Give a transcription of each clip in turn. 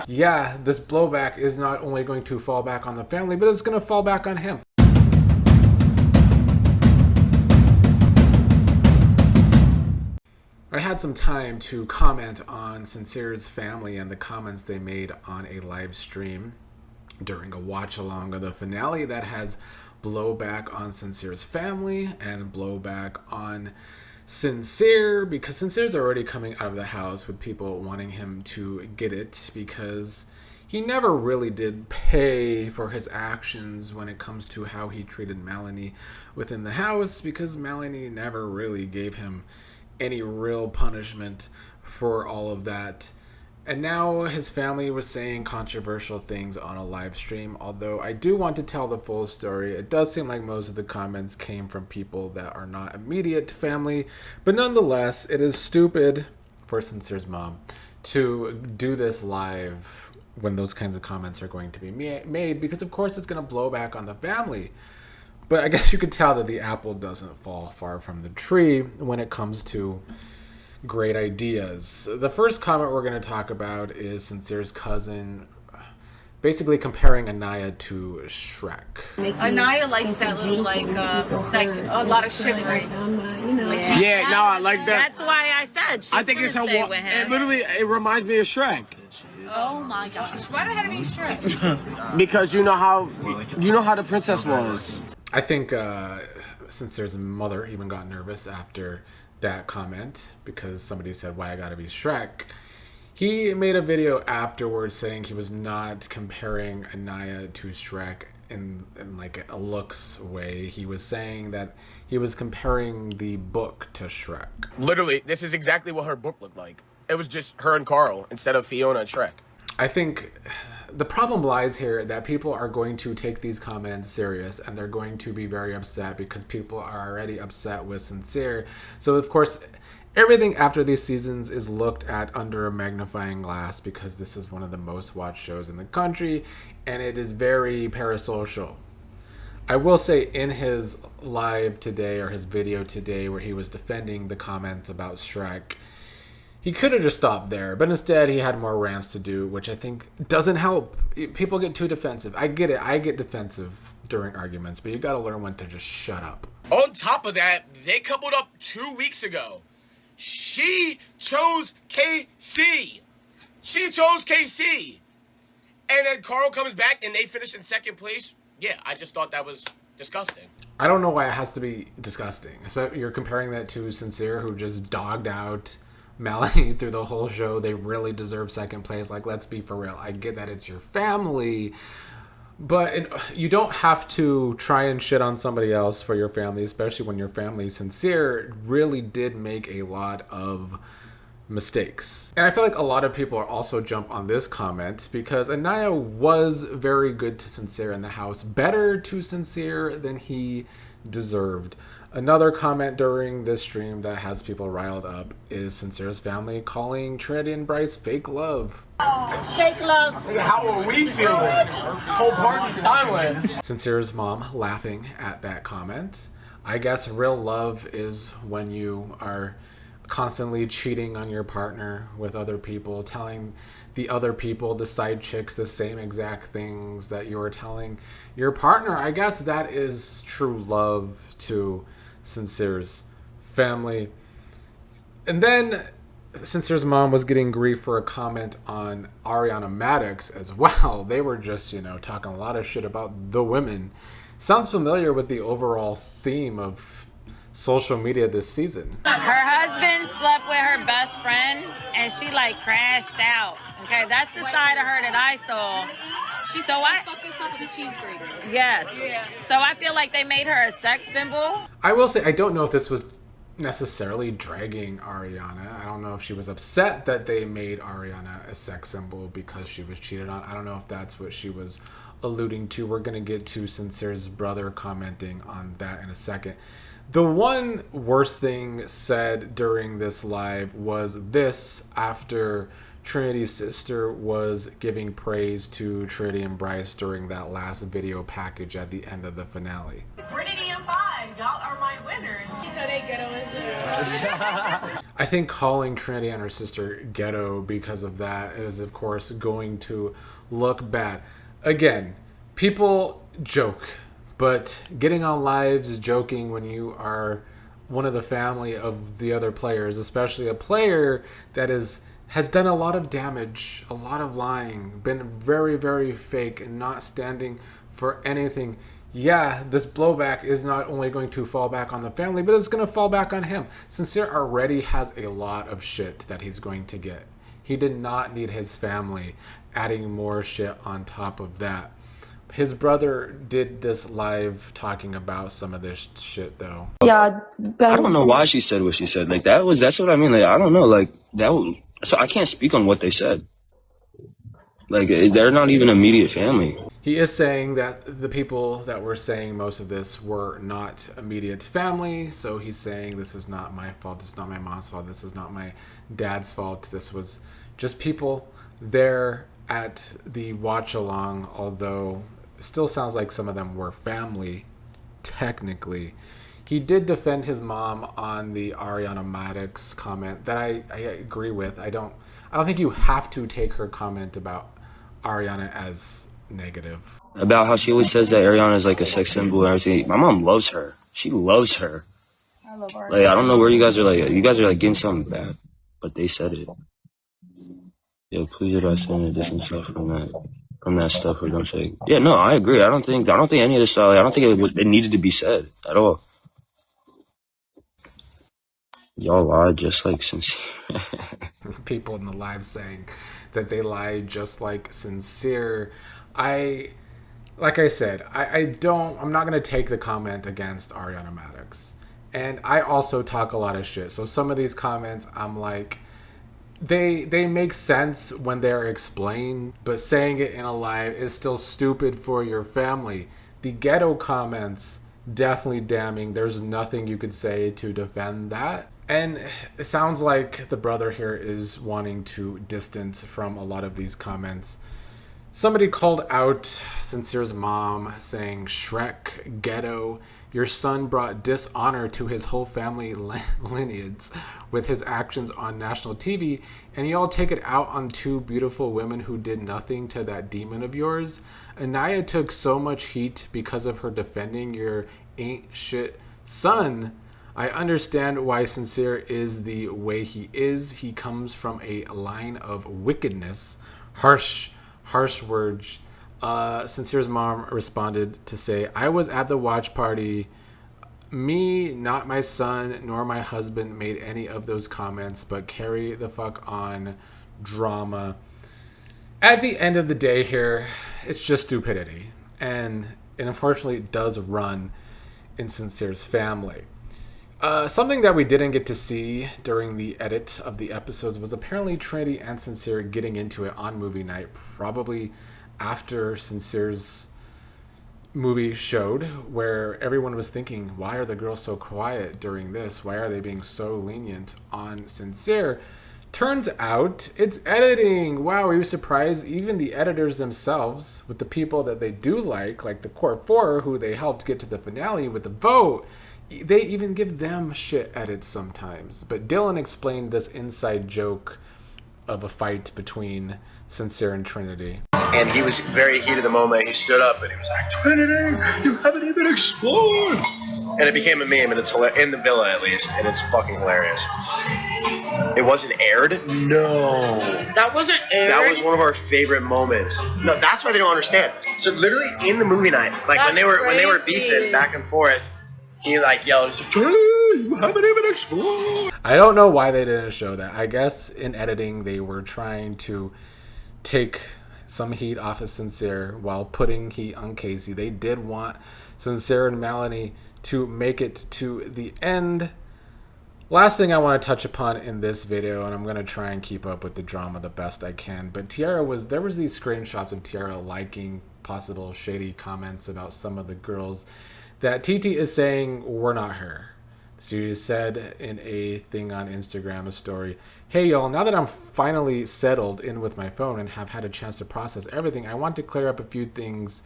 Yeah, this blowback is not only going to fall back on the family, but it's going to fall back on him. I had some time to comment on Sincere's family and the comments they made on a live stream during a watch along of the finale that has blowback on Sincere's family and blowback on Sincere, because Sincere's already coming out of the house with people wanting him to get it because he never really did pay for his actions when it comes to how he treated Melanie within the house, because Melanie never really gave him any real punishment for all of that. And now his family was saying controversial things on a live stream, although I do want to tell the full story. It does seem like most of the comments came from people that are not immediate family, but nonetheless, it is stupid for Sincere's mom to do this live when those kinds of comments are going to be made, because of course it's going to blow back on the family. But I guess you could tell that the apple doesn't fall far from the tree when it comes to great ideas. The first comment we're going to talk about is Sincere's cousin basically comparing Unaired to Shrek. Unaired likes that little like a lot of shivering. I like that. That's why I said she think it's her. It reminds me of Shrek. Oh my gosh! Why did it be Shrek? Because you know how the princess was. I think Sincere's mother even got nervous after that comment because somebody said, "Why I gotta be Shrek?" He made a video afterwards saying he was not comparing Unaired to Shrek in like a looks way. He was saying that he was comparing the book to Shrek. Literally, this is exactly what her book looked like. It was just her and Carl instead of Fiona and Shrek. I think the problem lies here that people are going to take these comments serious and they're going to be very upset because people are already upset with Sincere. So, of course, everything after these seasons is looked at under a magnifying glass because this is one of the most watched shows in the country and it is very parasocial. I will say in his live today or his video today where he was defending the comments about Shrek, he could have just stopped there, but instead he had more rants to do, which I think doesn't help. People get too defensive. I get it. I get defensive during arguments, but you got to learn when to just shut up. On top of that, they coupled up 2 weeks ago. She chose KC. And then Carl comes back and they finish in second place. Yeah, I just thought that was disgusting. I don't know why it has to be disgusting. Especially you're comparing that to Sincere, who just dogged out Melanie through the whole show. They really deserve second place. Like, let's be for real. I get that it's your family, but you don't have to try and shit on somebody else for your family, especially when your family, Sincere, really did make a lot of mistakes. And I feel like a lot of people are also jump on this comment because Unaired was very good to Sincere in the house, better to Sincere than he deserved. Another comment during this stream that has people riled up is Sincere's family calling Trinity and Bryce fake love. It's fake love. How are we feeling? Whole party silent. Sincere's mom laughing at that comment. I guess real love is when you are constantly cheating on your partner with other people, telling the other people, the side chicks, the same exact things that you were telling your partner. I guess that is true love to Sincere's family. And then Sincere's mom was getting grief for a comment on Ariana Madix as well. They were just, talking a lot of shit about the women. Sounds familiar with the overall theme of social media this season. Her husband slept with her best friend and she crashed out. Okay, that's the side of her that I saw. She fucked herself with a cheese grater. Yes. Yeah. So I feel like they made her a sex symbol. I will say I don't know if this was necessarily dragging Ariana. I don't know if she was upset that they made Ariana a sex symbol because she was cheated on. I don't know if that's what she was alluding to. We're going to get to Sincere's brother commenting on that in a second. The one worst thing said during this live was this after Trinity's sister was giving praise to Trinity and Bryce during that last video package at the end of the finale. Trinity and 5, y'all are my winners. So they get I think calling Trinity and her sister ghetto because of that is, of course, going to look bad. Again, people joke, but getting on lives joking when you are one of the family of the other players, especially a player that has done a lot of damage, a lot of lying, been very, very fake, and not standing for anything. Yeah, this blowback is not only going to fall back on the family, but it's going to fall back on him. Sincere already has a lot of shit that he's going to get. He did not need his family adding more shit on top of that. His brother did this live talking about some of this shit, though. Yeah, I don't know why she said what she said. Like, that's what I mean. Like, I don't know. Like, so I can't speak on what they said. Like, they're not even immediate family. He is saying that the people that were saying most of this were not immediate family. So he's saying, this is not my fault. This is not my mom's fault. This is not my dad's fault. This was just people there at the watch along, although it still sounds like some of them were family, technically. He did defend his mom on the Ariana Madix comment that I agree with. I don't think you have to take her comment about Ariana as negative. About how she always says that Ariana is like a sex symbol and everything. My mom loves her. She loves her. I love Ariana. Like, I don't know where you guys are like getting something bad, but they said it. Yeah, please advise saying additional stuff from that stuff or don't say. Yeah, no, I agree. I don't think any of this stuff. Like, I don't think it needed to be said at all. Y'all lied just like Sincere. People in the live saying that they lied just like Sincere. I'm not going to take the comment against Ariana Madix. And I also talk a lot of shit. So some of these comments, I'm like, they make sense when they're explained, but saying it in a live is still stupid for your family. The ghetto comments, definitely damning. There's nothing you could say to defend that. And it sounds like the brother here is wanting to distance from a lot of these comments. Somebody called out Sincere's mom saying, Shrek, ghetto, your son brought dishonor to his whole family lineage with his actions on national TV, and y'all take it out on two beautiful women who did nothing to that demon of yours. Anaya took so much heat because of her defending your ain't shit son. I understand why Sincere is the way he is. He comes from a line of wickedness. Harsh words. Sincere's mom responded to say, I was at the watch party. Me, not my son, nor my husband made any of those comments, but carry the fuck on drama. At the end of the day here, it's just stupidity. And it unfortunately does run in Sincere's family. Something that we didn't get to see during the edit of the episodes was apparently Trinity and Sincere getting into it on movie night, probably after Sincere's movie showed, where everyone was thinking, why are the girls so quiet during this? Why are they being so lenient on Sincere? Turns out it's editing. Wow, are you surprised? Even the editors themselves, with the people that they do like the Core 4, who they helped get to the finale with the vote, they even give them shit edits sometimes. But Dylan explained this inside joke of a fight between Sincere and Trinity. And he was very heated of the moment. He stood up and he was like, Trinity, you haven't even explored. And it became a meme, and it's in the villa at least, and it's fucking hilarious. It wasn't aired? No. That wasn't aired? That was one of our favorite moments. No, that's why they don't understand. So literally in the movie night, like when they were beefing back and forth, he like yelled, Trinity, you haven't even explored. I don't know why they didn't show that. I guess in editing they were trying to take some heat off of Sincere while putting heat on Casey. They did want Sincere and Melanie to make it to the end. Last thing I want to touch upon in this video, and I'm going to try and keep up with the drama the best I can, but there was these screenshots of Tiara liking possible shady comments about some of the girls that TT is saying were not her. She said in a thing on Instagram, a story, hey y'all, now that I'm finally settled in with my phone and have had a chance to process everything, I want to clear up a few things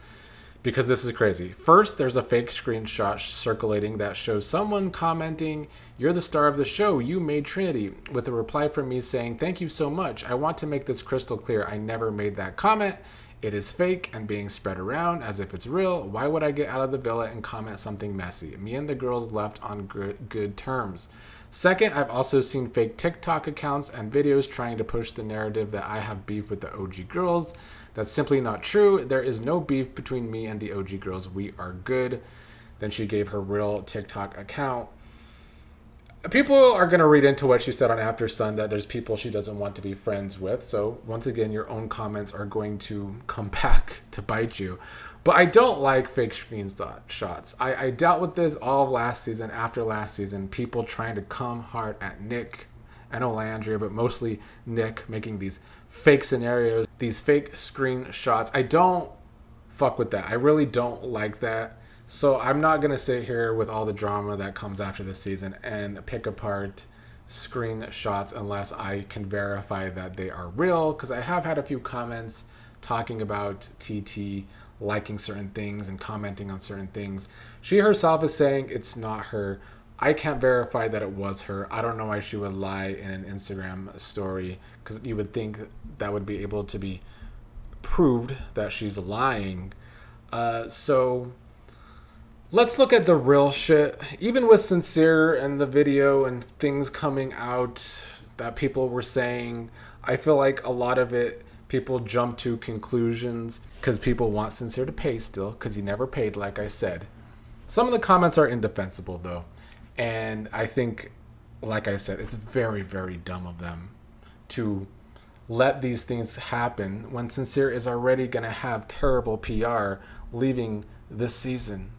because this is crazy. First, there's a fake screenshot circulating that shows someone commenting, "You're the star of the show. You made Trinity," with a reply from me saying, "Thank you so much. I want to make this crystal clear. I never made that comment. It is fake and being spread around as if it's real. Why would I get out of the villa and comment something messy? Me and the girls left on good terms." Second, I've also seen fake TikTok accounts and videos trying to push the narrative that I have beef with the OG girls. That's simply not true. There is no beef between me and the OG girls. We are good. Then she gave her real TikTok account. People are going to read into what she said on After Sun, that there's people she doesn't want to be friends with. So once again, your own comments are going to come back to bite you. But I don't like fake screenshots. I dealt with this all last season, after last season. People trying to come hard at Nick and Olandria, but mostly Nick, making these fake scenarios, these fake screenshots. I don't fuck with that. I really don't like that. So I'm not going to sit here with all the drama that comes after the season and pick apart screenshots unless I can verify that they are real, because I have had a few comments talking about TT liking certain things and commenting on certain things. She herself is saying it's not her. I can't verify that it was her. I don't know why she would lie in an Instagram story, because you would think that would be able to be proved that she's lying. So let's look at the real shit. Even with Sincere and the video and things coming out that people were saying, I feel like a lot of it, people jump to conclusions because people want Sincere to pay still, because he never paid, like I said. Some of the comments are indefensible, though. And I think, like I said, it's very, very dumb of them to let these things happen when Sincere is already going to have terrible PR leaving this season.